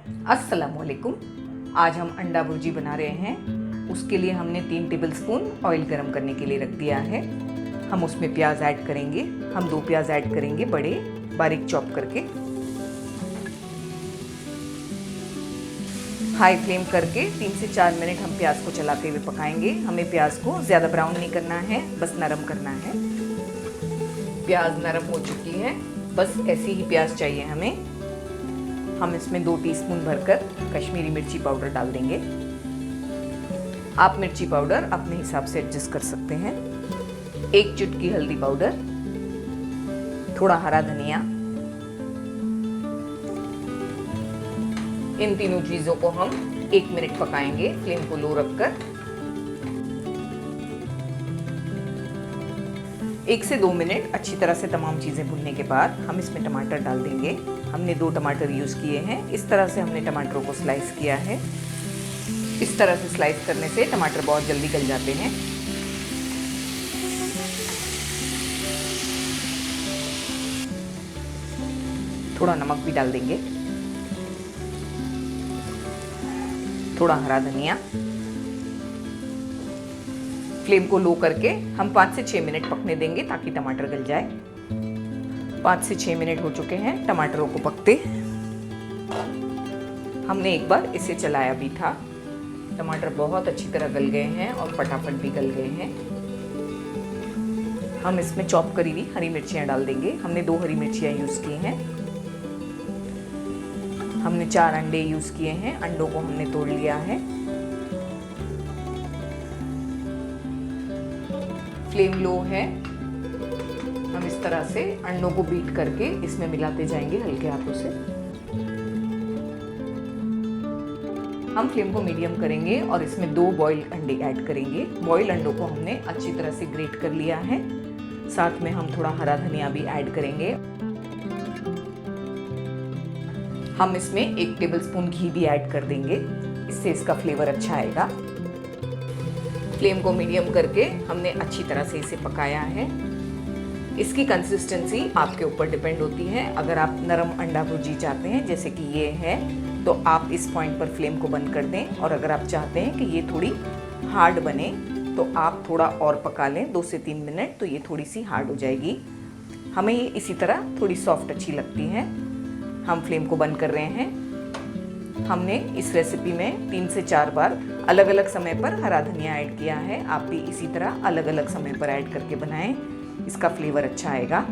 अस्सलामुअलैकुम। आज हम अंडा भुर्जी बना रहे हैं। उसके लिए हमने 3 टेबलस्पून ऑयल गरम करने के लिए रख दिया है। हम उसमें प्याज ऐड करेंगे। हम 2 प्याज ऐड करेंगे, बड़े बारीक चॉप करके। हाई फ्लेम करके 3 से 4 मिनट हम प्याज को चलाते हुए पकाएंगे। हमें प्याज को ज़्यादा ब्राउन नहीं करना है, बस नरम करना है। प्याज नरम हो चुकी है, बस ऐसी ही प्याज चाहिए हमें। हम इसमें 2 टीस्पून भरकर कश्मीरी मिर्ची पाउडर डाल देंगे। आप मिर्ची पाउडर अपने हिसाब से एडजस्ट कर सकते हैं। 1 चुटकी हल्दी पाउडर, थोड़ा हरा धनिया। इन तीनों चीज़ों को हम 1 मिनट पकाएंगे, फ्लेम को लो रखकर। 1 से 2 मिनट अच्छी तरह से तमाम चीज़ें भूनने के बाद हम इसमें टमाटर डाल देंगे। हमने 2 टमाटर यूज़ किए हैं। इस तरह से हमने टमाटरों को स्लाइस किया है। इस तरह से स्लाइस करने से टमाटर बहुत जल्दी गल जाते हैं। थोड़ा नमक भी डाल देंगे, थोड़ा हरा धनिया। फ्लेम को लो करके हम 5 से 6 मिनट पकने देंगे ताकि टमाटर गल जाए। 5 से 6 मिनट हो चुके हैं टमाटरों को पकते। हमने एक बार इसे चलाया भी था। टमाटर बहुत अच्छी तरह गल गए हैं और फटाफट भी गल गए हैं। हम इसमें चॉप करी हुई हरी मिर्चियाँ डाल देंगे। हमने 2 हरी मिर्चियाँ यूज़ की हैं। हमने 4 अंडे यूज़ किए हैं। अंडों को हमने तोड़ लिया है। फ्लेम लो है। हम इस तरह से अंडों को बीट करके इसमें मिलाते जाएंगे हल्के हाथों से। हम फ्लेम को मीडियम करेंगे और इसमें 2 बॉइल्ड अंडे ऐड करेंगे। बॉइल्ड अंडों को हमने अच्छी तरह से ग्रेट कर लिया है। साथ में हम थोड़ा हरा धनिया भी ऐड करेंगे। हम इसमें 1 टेबलस्पून घी भी ऐड कर देंगे, इससे इसका फ्लेवर अच्छा आएगा। फ्लेम को मीडियम करके हमने अच्छी तरह से इसे पकाया है। इसकी कंसिस्टेंसी आपके ऊपर डिपेंड होती है। अगर आप नरम अंडा भुर्जी चाहते हैं जैसे कि ये है, तो आप इस पॉइंट पर फ्लेम को बंद कर दें। और अगर आप चाहते हैं कि ये थोड़ी हार्ड बने तो आप थोड़ा और पका लें, 2 से 3 मिनट, तो ये थोड़ी सी हार्ड हो जाएगी। हमें ये इसी तरह थोड़ी सॉफ्ट अच्छी लगती है। हम फ्लेम को बंद कर रहे हैं। हमने इस रेसिपी में 3 से 4 बार अलग अलग समय पर हरा धनिया ऐड किया है। आप भी इसी तरह अलग अलग समय पर ऐड करके बनाएं, इसका फ्लेवर अच्छा आएगा।